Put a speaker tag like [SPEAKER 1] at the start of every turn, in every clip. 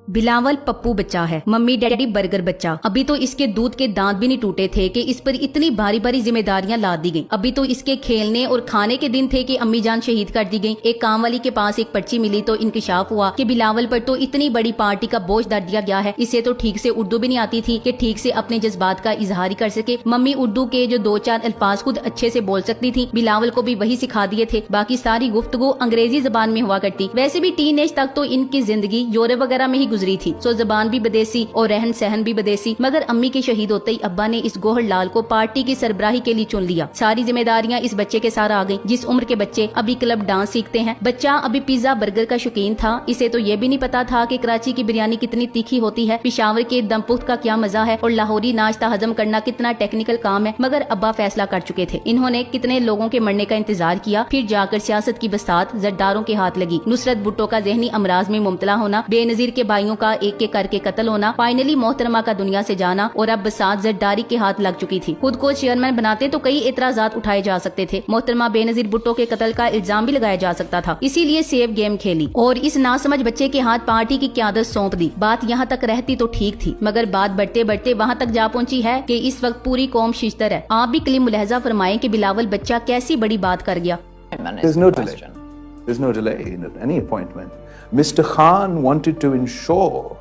[SPEAKER 1] बिलावल पप्पू बच्चा है, mummy daddy burger बच्चा। अभी तो इसके दूध के दांत भी नहीं टूटे थे कि इस पर इतनी भारी भारी जिम्मेदारियां लाद दी गईं। अभी तो इसके खेलने और खाने के दिन थे कि अम्मी जान शहीद कर दी गई। एक काम वाली के पास एक पर्ची मिली तो इंकशाफ हुआ कि बिलावल पर तो इतनी बड़ी पार्टी का बोझ डाल दिया गया है। इसे तो ठीक से उर्दू भी नहीं आती थी कि ठीक से अपने जज्बात का इजहार कर सके। मम्मी उर्दू के जो 2-4 अल्फाज खुद अच्छे से बोल सकती थी, बिलावल को भी वही सिखा दिए थे। बाकी सारी गुफ्तगू अंग्रेजी जबान में हुआ करती। वैसे भी टीन एज तक तो इनकी जिंदगी यूरोप वगैरह में ही गुजरी थी, सो जबान भी बदेसी और रहन सहन भी बदेसी। मगर अम्मी के शहीद होते ही अब्बा ने इस गोहर लाल को पार्टी की सरबराही के लिए चुन लिया। सारी जिम्मेदारियां इस बच्चे के साथ आ गईं। जिस उम्र के बच्चे अभी क्लब डांस सीखते हैं, बच्चा अभी पिज्जा बर्गर का शौकीन था। इसे तो ये भी नहीं पता था कि कराची की बिरयानी कितनी तीखी होती है, पिशावर के दमपुख्त का क्या मजा है और लाहौरी नाश्ता हजम करना कितना टेक्निकल काम है। मगर अब्बा फैसला कर चुके थे। इन्होंने कितने लोगों के मरने का इंतजार किया, फिर जाकर सियासत की बसात जरदारों के हाथ लगी। नुसरत भुट्टो का ज़हनी अमराज में मुब्तला होना, बेनजीर के भाइयों का एक एक करके कत्ल होना, फाइनली मोहतरमा का दुनिया से जाना और अब बसात जरदारी के हाथ लग चुकी थी। खुद को चेयरमैन बनाते तो कई एतराजात उठाए जा सकते थे। मोहतरमा बेनजीर भुट्टो के कत्ल का इल्जाम भी लगाया जा सकता था। इसीलिए सेफ गेम खेली और इस नासमझ बच्चे के हाथ पार्टी की क़यादत सौंप दी। बात यहाँ तक रहती तो ठीक थी, मगर बात बढ़ते बढ़ते वहाँ तक जा पहुँची है कि इस वक्त पूरी कौम शिश्तर है। आप भी क्लिप मुलाहजा फरमाएं कि बिलावल बच्चा कैसी बड़ी बात कर गया।
[SPEAKER 2] There's no delay in any appointment. Mr. Khan wanted to ensure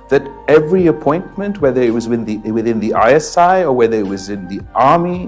[SPEAKER 2] that every appointment, whether it was within the ISI or whether it was in the army,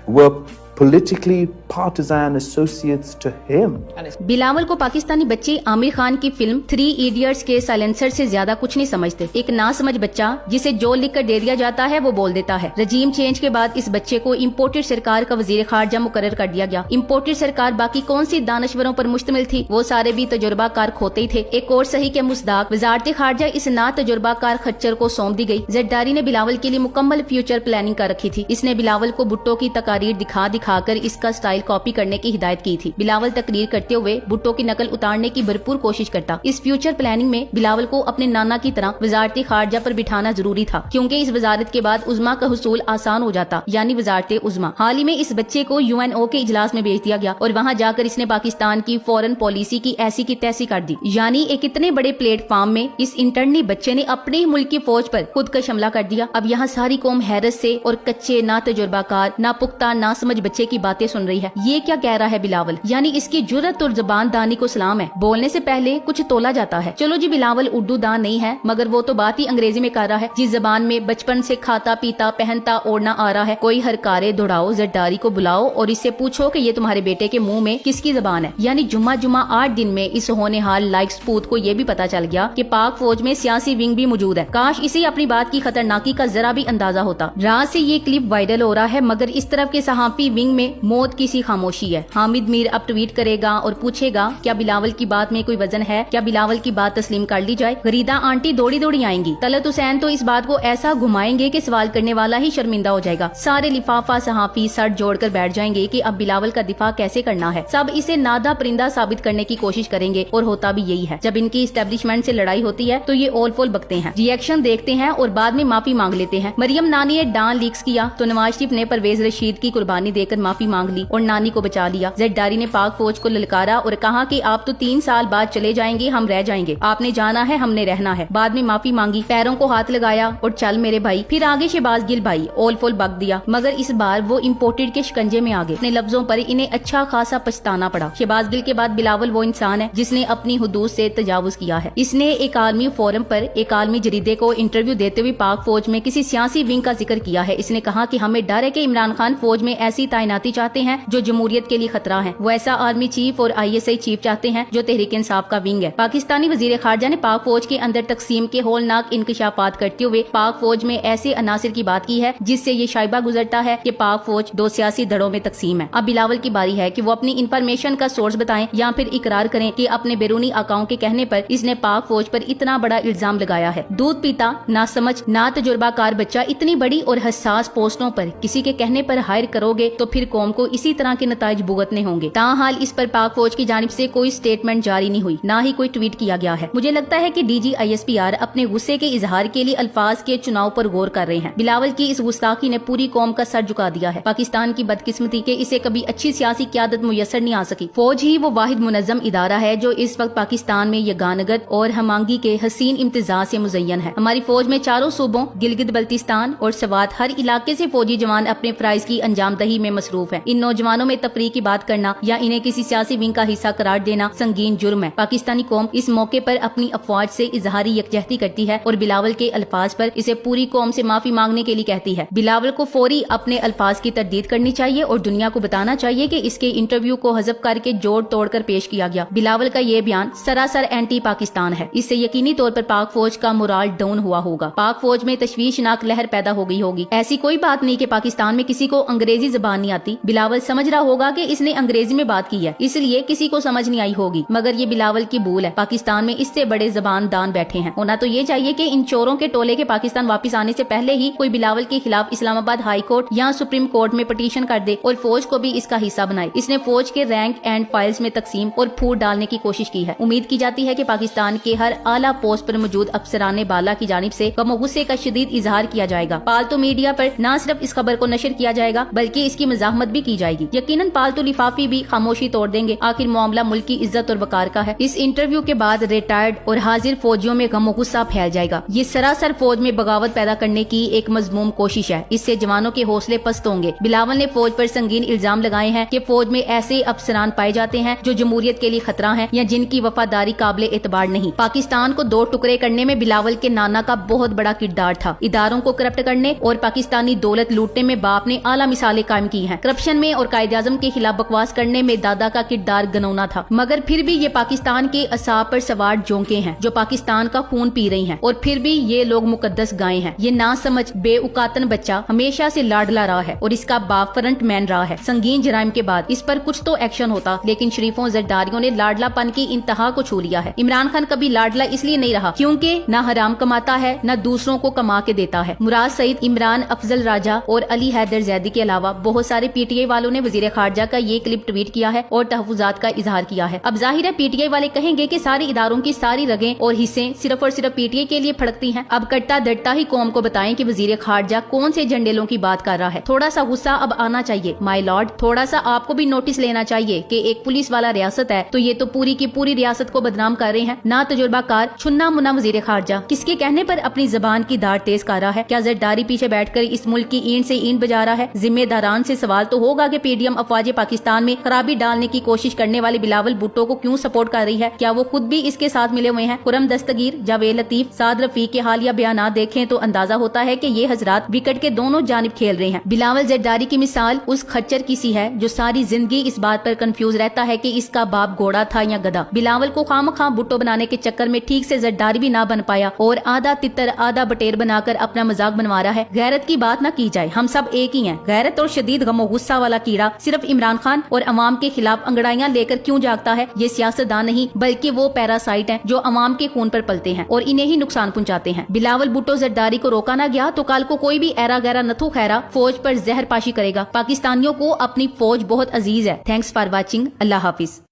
[SPEAKER 2] were politically partisan associates to him.
[SPEAKER 1] Bilawal को पाकिस्तानी बच्चे आमिर खान की film 3 idiots के silencer से ज्यादा कुछ नहीं समझते। एक नासमझ बच्चा जिसे जो लिखकर दे दिया जाता है वो बोल देता है। रजीम चेंज के बाद इस बच्चे को इम्पोर्टेड सरकार का वजीर खारजा मुकर्रर कर दिया गया। इम्पोर्टेड सरकार बाकी कौन सी दानश्वरों पर मुश्तमिल थी, वो सारे भी तजुर्बाकार खोते ही थे। एक और सही के मुस्ताक वजारत खारजा इस ना तजुर्बाकार खच्चर को सौंप दी गई। जरदारी ने बिलावल के लिए मुकम्मल फ्यूचर प्लानिंग कर रखी थी। इसने बिलावल को भुट्टो की तकारीर दिखाकर इसका स्टाइल कॉपी करने की हिदायत की थी। बिलावल तकरीर करते हुए भुट्टो की नकल उतारने की भरपूर कोशिश करता। इस फ्यूचर प्लानिंग में बिलावल को अपने नाना की तरह वजारत खारजा पर बिठाना जरूरी था, क्योंकि इस वजारत के बाद उज़्मा का हुसूल आसान हो जाता, यानी वजारत उज़्मा। हाल ही में इस बच्चे को UNO के इजलास में भेज दिया गया और वहाँ जाकर इसने पाकिस्तान की फॉरेन पॉलिसी की ऐसी की तैसी कर दी। यानी एक इतने बड़े प्लेटफॉर्म में इस इंटर्नी बच्चे ने अपने ही मुल्क की फौज पर खुद का हमला कर दिया। अब यहाँ सारी कौम हैरत से और कच्चे ना तजुर्बाकार ना पुख्ता ना समझ बच्चे की बातें सुन रही है। ये क्या कह रहा है बिलावल, यानी इसकी जुर्रत और जबान दानी को सलाम है। बोलने से पहले कुछ तोला जाता है। चलो जी, बिलावल उर्दू दान नहीं है, मगर वो तो बात ही अंग्रेजी में कर रहा है, जिस जबान में बचपन से खाता पीता पहनता ओढ़ना आ रहा है। कोई हरकारे दौड़ाओ, जरदारी को बुलाओ और इससे पूछो कि ये तुम्हारे बेटे के मुंह में किसकी जबान है। यानी जुम्मा 8 दिन में इस होनेहाल लाइक सपूत को ये भी पता चल गया कि पाक फौज में सियासी विंग भी मौजूद है। काश इसे अपनी बात की खतरनाकी का जरा भी अंदाजा होता। रात से ये क्लिप वायरल हो रहा है, मगर इस तरफ के सहाफी विंग में मौत की सी खामोशी है। हामिद मीर अब ट्वीट करेगा और पूछेगा क्या बिलावल की बात में कोई वजन है, क्या बिलावल की बात तस्लीम कर ली जाए। गरीदा आंटी दौड़ी दौड़ी आएंगी। तलत हुसैन तो इस बात को ऐसा घुमाएंगे कि सवाल करने वाला ही शर्मिंदा हो जाएगा। सारे लिफाफा सहाफी सर जोड़कर बैठ जाएंगे कि अब बिलावल का दिफा कैसे करना है। सब इसे नादा परिंदा साबित करने की कोशिश करेंगे और होता भी यही है। जब इनकी इस्टेब्लिशमेंट से लड़ाई होती है तो ये ओल फोल बकते हैं, रिएक्शन देखते हैं और बाद में माफी मांग लेते हैं। मरियम नानी ने डांस लीक्स किया तो नवाज शरीफ ने परवेज रशीद की कुर्बानी देकर माफी मांग ली और नानी को बचा लिया। जरदारी ने पाक फौज को ललकारा और कहा कि आप तो 3 साल बाद चले जाएंगे, हम रह जाएंगे। आपने जाना है, हमने रहना है। बाद में माफी मांगी, पैरों को हाथ लगाया और चल मेरे भाई। फिर आगे शहबाज गिल भाई ओल फोल बक दिया, मगर इस बार वो इम्पोर्टेड के शिकंजे में आ गए। अपने लफ्जों पर इन्हें अच्छा खासा पछताना पड़ा। शहबाज गिल के बाद बिलावल वो इंसान है जिसने अपनी हुदूद से तजावुज किया है। इसने एक आलमी फोरम पर एक आलमी जरीदे को इंटरव्यू देते हुए पाक फौज में किसी सियासी विंग का जिक्र किया है। इसने कहा कि हमें डर है कि इमरान खान फौज में ऐसी तैनाती चाहते हैं जो जमहूरियत के लिए खतरा है। वो ऐसा आर्मी चीफ और ISI चीफ चाहते हैं जो तहरीक इंसाफ का विंग है। पाकिस्तानी वजीर खारजा ने पाक फौज के अंदर तकसीम के होलनाक इंकशाफात करते हुए पाक फौज में ऐसे अनासिर की बात की है जिससे ये शाइबा गुजरता है कि पाक फौज 2 सियासी धड़ों में तकसीम है। अब बिलावल की बारी है कि वो अपनी इंफॉर्मेशन का सोर्स बताएं या फिर इकरार करें कि अपने बैरूनी आकाओं के कहने पर इसने पाक फौज पर इतना बड़ा इल्जाम लगाया है। दूध पीता ना समझ ना तजुर्बाकार बच्चा इतनी बड़ी और हसास पोस्टों पर किसी के कहने पर हायर करोगे तो फिर कौम को इसी तरह तरह के नताइज भुगतने होंगे। ताहाल इस पर पाक फौज की जानिब से कोई स्टेटमेंट जारी नहीं हुई, ना ही कोई ट्वीट किया गया है। मुझे लगता है कि DGISPR अपने गुस्से के इजहार के लिए अल्फाज के चुनाव पर गौर कर रहे हैं। बिलावल की इस गुस्ताखी ने पूरी कौम का सर झुका दिया है। पाकिस्तान की बदकिस्मती के इसे कभी अच्छी सियासी क़यादत मुयसर नहीं आ सकी। फौज ही वो वाहिद मुनज़्ज़म इदारा है जो इस वक्त पाकिस्तान में यगानगत और हमांगी के हसीन इम्तिजाज से मुज़य्यन है। हमारी फौज में चारों सूबों गिलगित बल्तिस्तान और सवात हर इलाके से फौजी जवान अपने फराइज की अंजामदही में मसरूफ है। इन नौजवानों में तफरीक की बात करना या इन्हें किसी सियासी विंग का हिस्सा करार देना संगीन जुर्म है। पाकिस्तानी कौम इस मौके पर अपनी अफवाज से इजहारी यकजहती करती है और बिलावल के अल्फाज पर इसे पूरी कौम से माफी मांगने के लिए कहती है। बिलावल को फौरी अपने अल्फाज की तरदीद करनी चाहिए और दुनिया को बताना चाहिए कि इसके इंटरव्यू को हज़फ करके जोड़ तोड़ कर पेश किया गया। बिलावल का ये बयान सरासर एंटी पाकिस्तान है। इससे यकीनी तौर पर पाक फौज का मोराल डाउन हुआ होगा। पाक फौज में तशवीशनाक लहर पैदा हो गई होगी। ऐसी कोई बात नहीं कि पाकिस्तान में किसी को अंग्रेजी जबान नहीं आती। बिलावल समझ रहा होगा कि इसने अंग्रेजी में बात की है, इसलिए किसी को समझ नहीं आई होगी, मगर ये बिलावल की भूल है। पाकिस्तान में इससे बड़े जबान दान बैठे हैं। होना तो ये चाहिए कि इन चोरों के टोले के पाकिस्तान वापस आने से पहले ही कोई बिलावल के खिलाफ इस्लामाबाद हाई कोर्ट या सुप्रीम कोर्ट में पटिशन कर दे और फौज को भी इसका हिस्सा बनाए। इसने फौज के रैंक एंड फाइल्स में तकसीम और फूट डालने की कोशिश की है। उम्मीद की जाती है कि पाकिस्तान के हर आला पोस्ट पर मौजूद अफसराने बाला की जानिब से गम गुस्से का शदीद इजहार किया जाएगा। पालतू मीडिया पर न सिर्फ इस खबर को नशर किया जाएगा बल्कि इसकी मजाहमत भी की जाएगी। यकीनन पालतू लिफाफी भी खामोशी तोड़ देंगे। आखिर मामला मुल्क की इज्जत और वकार का है। इस इंटरव्यू के बाद रिटायर्ड और हाजिर फौजियों में गम गुस्सा फैल जाएगा। ये सरासर फौज में बगावत पैदा करने की एक मजमूम कोशिश है। इससे जवानों के हौसले पस्त होंगे। बिलावल ने फौज पर संगीन इल्जाम लगाए हैं कि फौज में ऐसे अफसरान पाए जाते हैं जो जमहूरियत के लिए खतरा हैं या जिनकी वफादारी काबिल एतबार नहीं। पाकिस्तान को दो टुकड़े करने में बिलावल के नाना का बहुत बड़ा किरदार था। इदारों को करप्ट करने और पाकिस्तानी दौलत लूटने में बाप ने आला मिसालें कायम की हैं। करप्शन में और कायदे-आज़म के खिलाफ बकवास करने में दादा का किरदार गनौना था। मगर फिर भी ये पाकिस्तान के असाब पर सवार जोंके हैं जो पाकिस्तान का खून पी रही हैं और फिर भी ये लोग मुकद्दस गाय हैं। ये ना समझ बेउकातन बच्चा हमेशा से लाडला रहा है और इसका बाप फ्रंट मैन रहा है। संगीन जराइम के बाद इस पर कुछ तो एक्शन होता, लेकिन शरीफों जरदारियों ने लाडलापन की इंतहा को छू लिया है। इमरान खान कभी लाडला इसलिए नहीं रहा क्योंकि ना हराम कमाता है ना दूसरों को कमा के देता है। मुराद सईद, इमरान अफजल राजा और अली हैदर जैदी के अलावा बहुत सारे PTI वालों ने वजीर खारजा का ये क्लिप ट्वीट किया है और तहफुजात का इजहार किया है। अब जाहिर है PTI वाले कहेंगे कि सारे इदारों की सारी रगें और हिस्से सिर्फ और सिर्फ PTI के लिए फड़कती हैं। अब कट्टा दट्टा ही कौम को बताएं कि वजीर खारजा कौन से झंडेलों की बात कर रहा है। थोड़ा सा गुस्सा अब आना चाहिए माय लॉर्ड। थोड़ा सा आपको भी नोटिस लेना चाहिए कि एक पुलिस वाला रियासत है तो ये तो पूरी की पूरी रियासत को बदनाम कर रहे हैं। ना तजुर्बाकार छुन्ना मुन्ना वजीर खारजा किसके कहने पर अपनी जबान की धार तेज कर रहा है? क्या जरदारी पीछे बैठकर इस मुल्क की ईंट से ईंट बजा रहा है? जिम्मेदारान से सवाल तो होगा कि PDM अफवाज पाकिस्तान में खराबी डालने की कोशिश करने वाले बिलावल भुट्टो को क्यों सपोर्ट कर रही है? क्या वो खुद भी इसके साथ मिले हुए हैं? खुरम दस्तगीर, जावेद लतीफ, साद रफीक के हालिया बयान देखें तो अंदाजा होता है कि ये हजरात विकेट के दोनों जानिब खेल रहे हैं। बिलावल जरदारी की मिसाल उस खच्चर की सी है जो सारी जिंदगी इस बात पर कंफ्यूज रहता है कि इसका बाप घोड़ा था या गधा। बिलावल को खामखा भुट्टो बनाने के चक्कर में ठीक से जरदारी भी ना बन पाया और आधा तितर आधा बटेर बनाकर अपना मजाक बनवा रहा है। गैरत की बात ना की जाए, हम सब एक ही हैं। गैरत और शदीद गमो गुस्सा वाला कीड़ा सिर्फ इमरान खान और अवाम के खिलाफ अंगड़ाइयां लेकर क्यों जागता है? ये सियासतदान नहीं बल्कि वो पैरासाइट हैं जो अवाम के खून पर पलते हैं और इन्हें ही नुकसान पहुंचाते हैं। बिलावल भुट्टो जरदारी को रोका ना गया तो कल को कोई भी ऐरा गैरा नथु खैरा फौज पर जहर पाशी करेगा। पाकिस्तानियों को अपनी फौज बहुत अजीज है। Thanks for watching. Allah Hafiz.